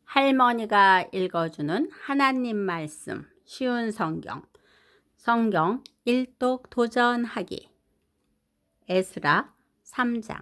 할머니가 읽어주는 하나님 말씀 쉬운 성경 일독 도전하기 에스라 3장.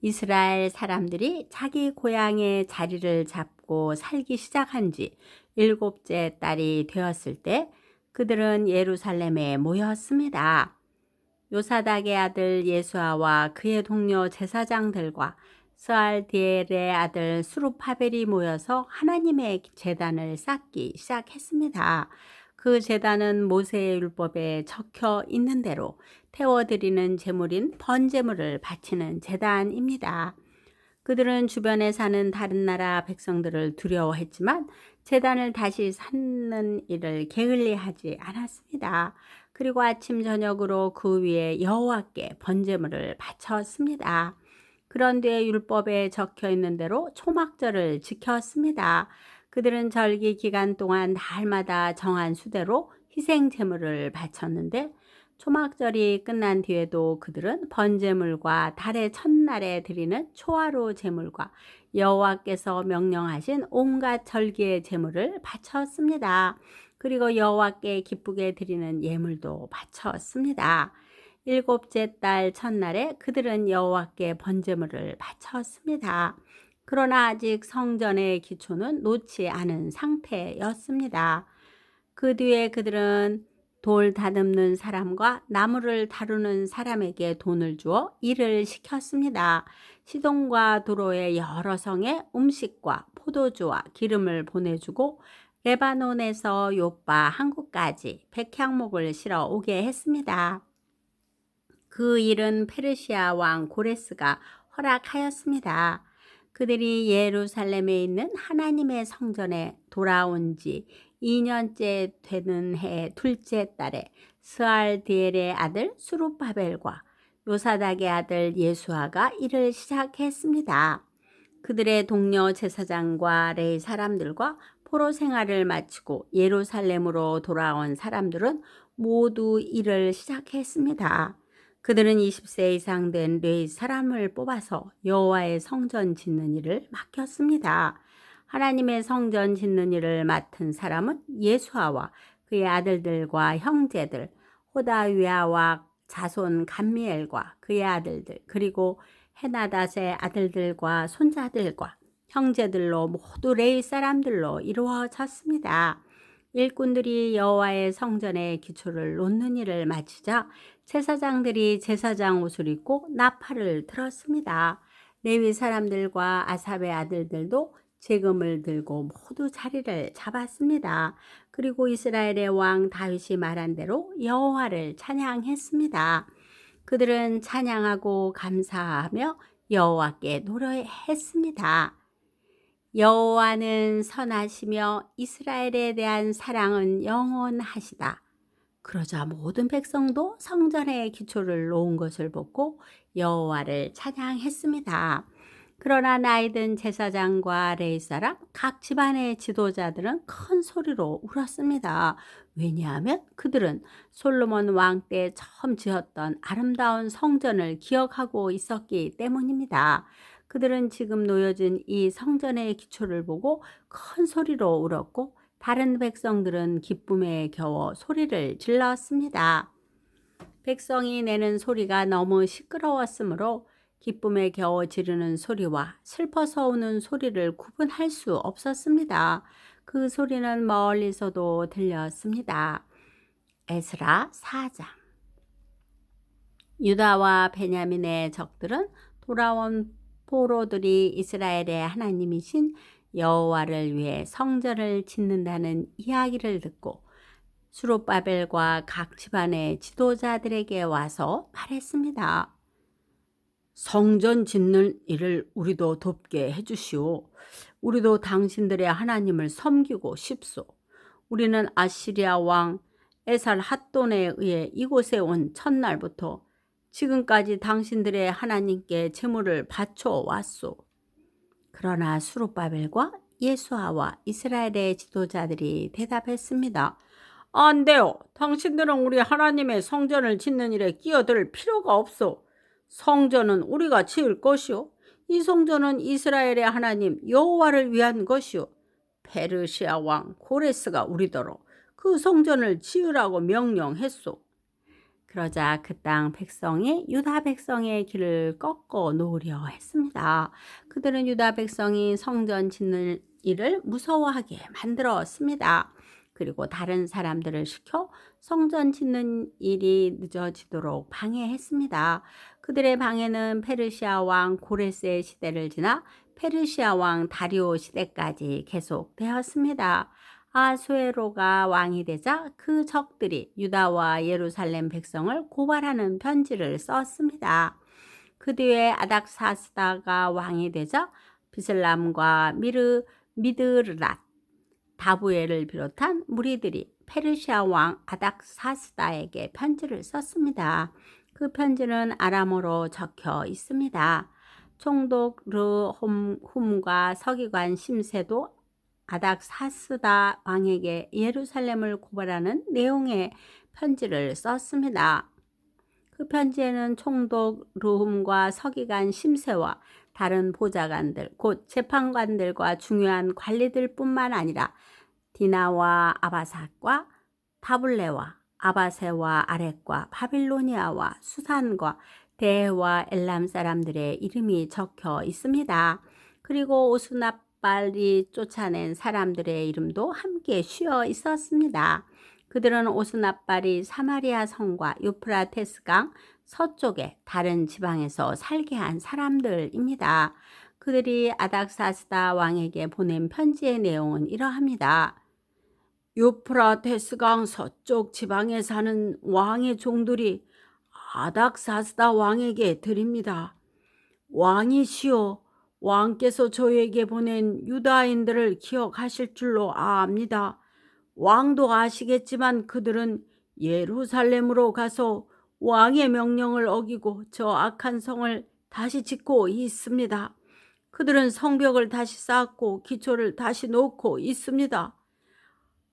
이스라엘 사람들이 자기 고향에 자리를 잡고 살기 시작한 지 7째 달이 되었을 때 그들은 예루살렘에 모였습니다. 요사닥의 아들 예수아와 그의 동료 제사장들과 스알디엘의 아들 수룹바벨이 모여서 하나님의 제단을 쌓기 시작했습니다. 그 제단은 모세의 율법에 적혀 있는 대로 태워드리는 제물인 번제물을 바치는 제단입니다. 그들은 주변에 사는 다른 나라 백성들을 두려워했지만 제단을 다시 쌓는 일을 게을리하지 않았습니다. 그리고 아침 저녁으로 그 위에 여호와께 번제물을 바쳤습니다. 그런 뒤에 율법에 적혀 있는 대로 초막절을 지켰습니다. 그들은 절기 기간 동안 날마다 정한 수대로 희생 제물을 바쳤는데 초막절이 끝난 뒤에도 그들은 번제물과 달의 첫날에 드리는 초하루 제물과 여호와께서 명령하신 온갖 절기의 제물을 바쳤습니다. 그리고 여호와께 기쁘게 드리는 예물도 바쳤습니다. 7째 달 첫날에 그들은 여호와께 번제물을 바쳤습니다. 그러나 아직 성전의 기초는 놓지 않은 상태였습니다. 그 뒤에 그들은 돌 다듬는 사람과 나무를 다루는 사람에게 돈을 주어 일을 시켰습니다. 시돈과 도로의 여러 성에 음식과 포도주와 기름을 보내주고 레바논에서 요빠 항구까지 백향목을 실어 오게 했습니다. 그 일은 페르시아 왕 고레스가 허락하였습니다. 그들이 예루살렘에 있는 하나님의 성전에 돌아온 지 2년째 되는 해 둘째 달에 스알디엘의 아들 수룹바벨과 요사닥의 아들 예수아가 일을 시작했습니다. 그들의 동료 제사장과 레위 사람들과 포로 생활을 마치고 예루살렘으로 돌아온 사람들은 모두 일을 시작했습니다. 그들은 20세 이상 된 레위 사람을 뽑아서 여호와의 성전 짓는 일을 맡겼습니다. 하나님의 성전 짓는 일을 맡은 사람은 예수아와 그의 아들들과 형제들, 호다위아와 자손 감미엘과 그의 아들들, 그리고 헤나닷의 아들들과 손자들과 형제들로 모두 레위 사람들로 이루어졌습니다. 일꾼들이 여호와의 성전의 기초를 놓는 일을 마치자 제사장들이 제사장 옷을 입고 나팔을 들었습니다. 레위 사람들과 아삽의 아들들도 재금을 들고 모두 자리를 잡았습니다. 그리고 이스라엘의 왕 다윗이 말한 대로 여호와를 찬양했습니다. 그들은 찬양하고 감사하며 여호와께 노래했습니다. 여호와는 선하시며 이스라엘에 대한 사랑은 영원하시다. 그러자 모든 백성도 성전의 기초를 놓은 것을 보고 여호와를 찬양했습니다. 그러나 나이든 제사장과 레위 사람 각 집안의 지도자들은 큰 소리로 울었습니다. 왜냐하면 그들은 솔로몬 왕 때 처음 지었던 아름다운 성전을 기억하고 있었기 때문입니다. 그들은 지금 놓여진 이 성전의 기초를 보고 큰 소리로 울었고 다른 백성들은 기쁨에 겨워 소리를 질렀습니다. 백성이 내는 소리가 너무 시끄러웠으므로 기쁨에 겨워 지르는 소리와 슬퍼서 우는 소리를 구분할 수 없었습니다. 그 소리는 멀리서도 들렸습니다. 에스라 4장. 유다와 베냐민의 적들은 돌아온 포로들이 이스라엘의 하나님이신 여호와를 위해 성전을 짓는다는 이야기를 듣고 수룹바벨과 각 집안의 지도자들에게 와서 말했습니다. 성전 짓는 일을 우리도 돕게 해주시오. 우리도 당신들의 하나님을 섬기고 싶소. 우리는 아시리아 왕 에살 핫돈에 의해 이곳에 온 첫날부터 지금까지 당신들의 하나님께 제물을 바쳐 왔소. 그러나 수룹바벨과 예수아와 이스라엘의 지도자들이 대답했습니다. 안 돼요. 당신들은 우리 하나님의 성전을 짓는 일에 끼어들 필요가 없소. 성전은 우리가 지을 것이요. 이 성전은 이스라엘의 하나님 여호와를 위한 것이요 페르시아 왕 고레스가 우리더러 그 성전을 지으라고 명령했소. 그러자 그 땅 백성이 유다 백성의 길을 꺾어 놓으려 했습니다. 그들은 유다 백성이 성전 짓는 일을 무서워하게 만들었습니다. 그리고 다른 사람들을 시켜 성전 짓는 일이 늦어지도록 방해했습니다. 그들의 방해는 페르시아 왕 고레스의 시대를 지나 페르시아 왕 다리오 시대까지 계속되었습니다. 아수에로가 왕이 되자 그 적들이 유다와 예루살렘 백성을 고발하는 편지를 썼습니다. 그 뒤에 아닥사스다가 왕이 되자 비슬람과 미드랏, 다부엘을 비롯한 무리들이 페르시아 왕 아닥사스다에게 편지를 썼습니다. 그 편지는 아람어로 적혀 있습니다. 총독 르훔과 서기관 심세도 아닥사스다 왕에게 예루살렘을 고발하는 내용의 편지를 썼습니다. 그 편지에는 총독 르훔과 서기관 심세와 다른 보좌관들, 곧 재판관들과 중요한 관리들뿐만 아니라 디나와 아바삭과 다블레와 아바세와 아렉과 바빌로니아와 수산과 대와 엘람 사람들의 이름이 적혀 있습니다. 그리고 오스납발이 쫓아낸 사람들의 이름도 함께 씌어 있었습니다. 그들은 오스납발이 사마리아 성과 유프라테스 강 서쪽의 다른 지방에서 살게 한 사람들입니다. 그들이 아닥사스다 왕에게 보낸 편지의 내용은 이러합니다. 유프라테스 강 서쪽 지방에 사는 왕의 종들이 아닥사스다 왕에게 드립니다. 왕이시여, 왕께서 저에게 보낸 유다인들을 기억하실 줄로 압니다. 왕도 아시겠지만 그들은 예루살렘으로 가서 왕의 명령을 어기고 저 악한 성을 다시 짓고 있습니다. 그들은 성벽을 다시 쌓고 기초를 다시 놓고 있습니다.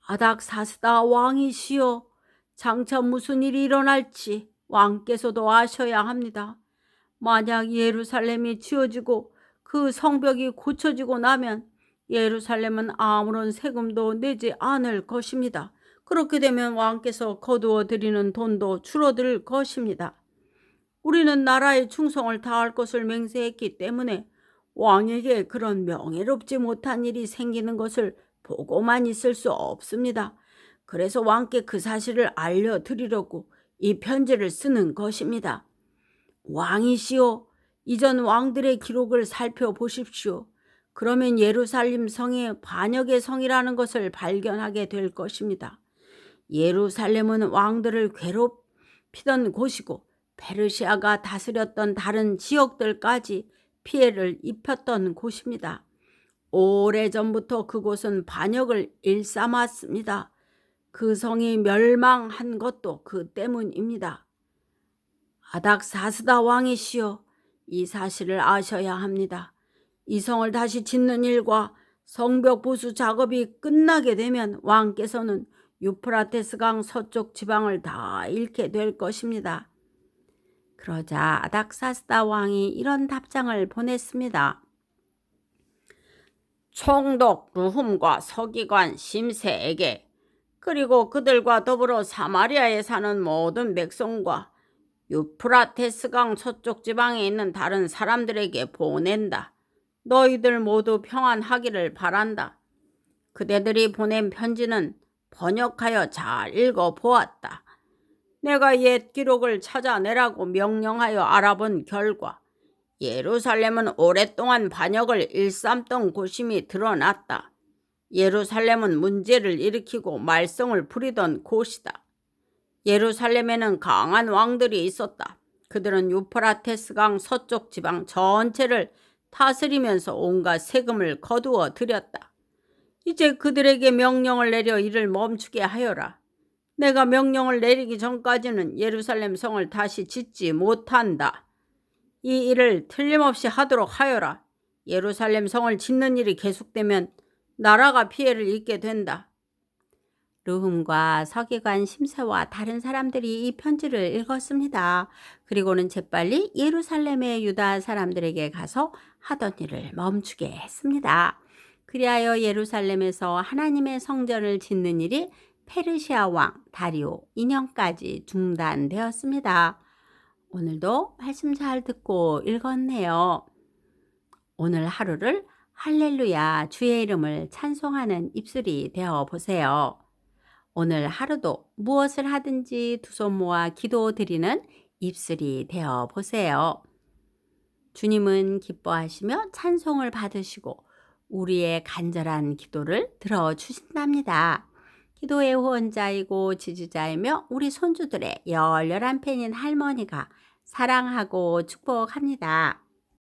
아닥사스다 왕이시여, 장차 무슨 일이 일어날지 왕께서도 아셔야 합니다. 만약 예루살렘이 지어지고 그 성벽이 고쳐지고 나면 예루살렘은 아무런 세금도 내지 않을 것입니다. 그렇게 되면 왕께서 거두어 드리는 돈도 줄어들 것입니다. 우리는 나라의 충성을 다할 것을 맹세했기 때문에 왕에게 그런 명예롭지 못한 일이 생기는 것을 보고만 있을 수 없습니다. 그래서 왕께 그 사실을 알려드리려고 이 편지를 쓰는 것입니다. 왕이시여, 이전 왕들의 기록을 살펴보십시오. 그러면 예루살렘 성이 반역의 성이라는 것을 발견하게 될 것입니다. 예루살렘은 왕들을 괴롭히던 곳이고 페르시아가 다스렸던 다른 지역들까지 피해를 입혔던 곳입니다. 오래전부터 그곳은 반역을 일삼았습니다. 그 성이 멸망한 것도 그 때문입니다. 아닥사스다 왕이시여, 이 사실을 아셔야 합니다. 이 성을 다시 짓는 일과 성벽 보수 작업이 끝나게 되면 왕께서는 유프라테스 강 서쪽 지방을 다 잃게 될 것입니다. 그러자 아닥사스다 왕이 이런 답장을 보냈습니다. 총독 르훔과 서기관 심세에게, 그리고 그들과 더불어 사마리아에 사는 모든 백성과 유프라테스 강 서쪽 지방에 있는 다른 사람들에게 보낸다. 너희들 모두 평안하기를 바란다. 그대들이 보낸 편지는 번역하여 잘 읽어보았다. 내가 옛 기록을 찾아내라고 명령하여 알아본 결과 예루살렘은 오랫동안 반역을 일삼던 곳임이 드러났다. 예루살렘은 문제를 일으키고 말썽을 부리던 곳이다. 예루살렘에는 강한 왕들이 있었다. 그들은 유프라테스 강 서쪽 지방 전체를 다스리면서 온갖 세금을 거두어 들였다. 이제 그들에게 명령을 내려 이를 멈추게 하여라. 내가 명령을 내리기 전까지는 예루살렘 성을 다시 짓지 못한다. 이 일을 틀림없이 하도록 하여라. 예루살렘 성을 짓는 일이 계속되면 나라가 피해를 입게 된다. 르훔과 서기관 심세와 다른 사람들이 이 편지를 읽었습니다. 그리고는 재빨리 예루살렘의 유다 사람들에게 가서 하던 일을 멈추게 했습니다. 그리하여 예루살렘에서 하나님의 성전을 짓는 일이 페르시아 왕 다리오 2년까지 중단되었습니다. 오늘도 말씀 잘 듣고 읽었네요. 오늘 하루를 할렐루야 주의 이름을 찬송하는 입술이 되어 보세요. 오늘 하루도 무엇을 하든지 두 손 모아 기도 드리는 입술이 되어 보세요. 주님은 기뻐하시며 찬송을 받으시고 우리의 간절한 기도를 들어주신답니다. 기도의 후원자이고 지지자이며 우리 손주들의 열렬한 팬인 할머니가 사랑하고 축복합니다.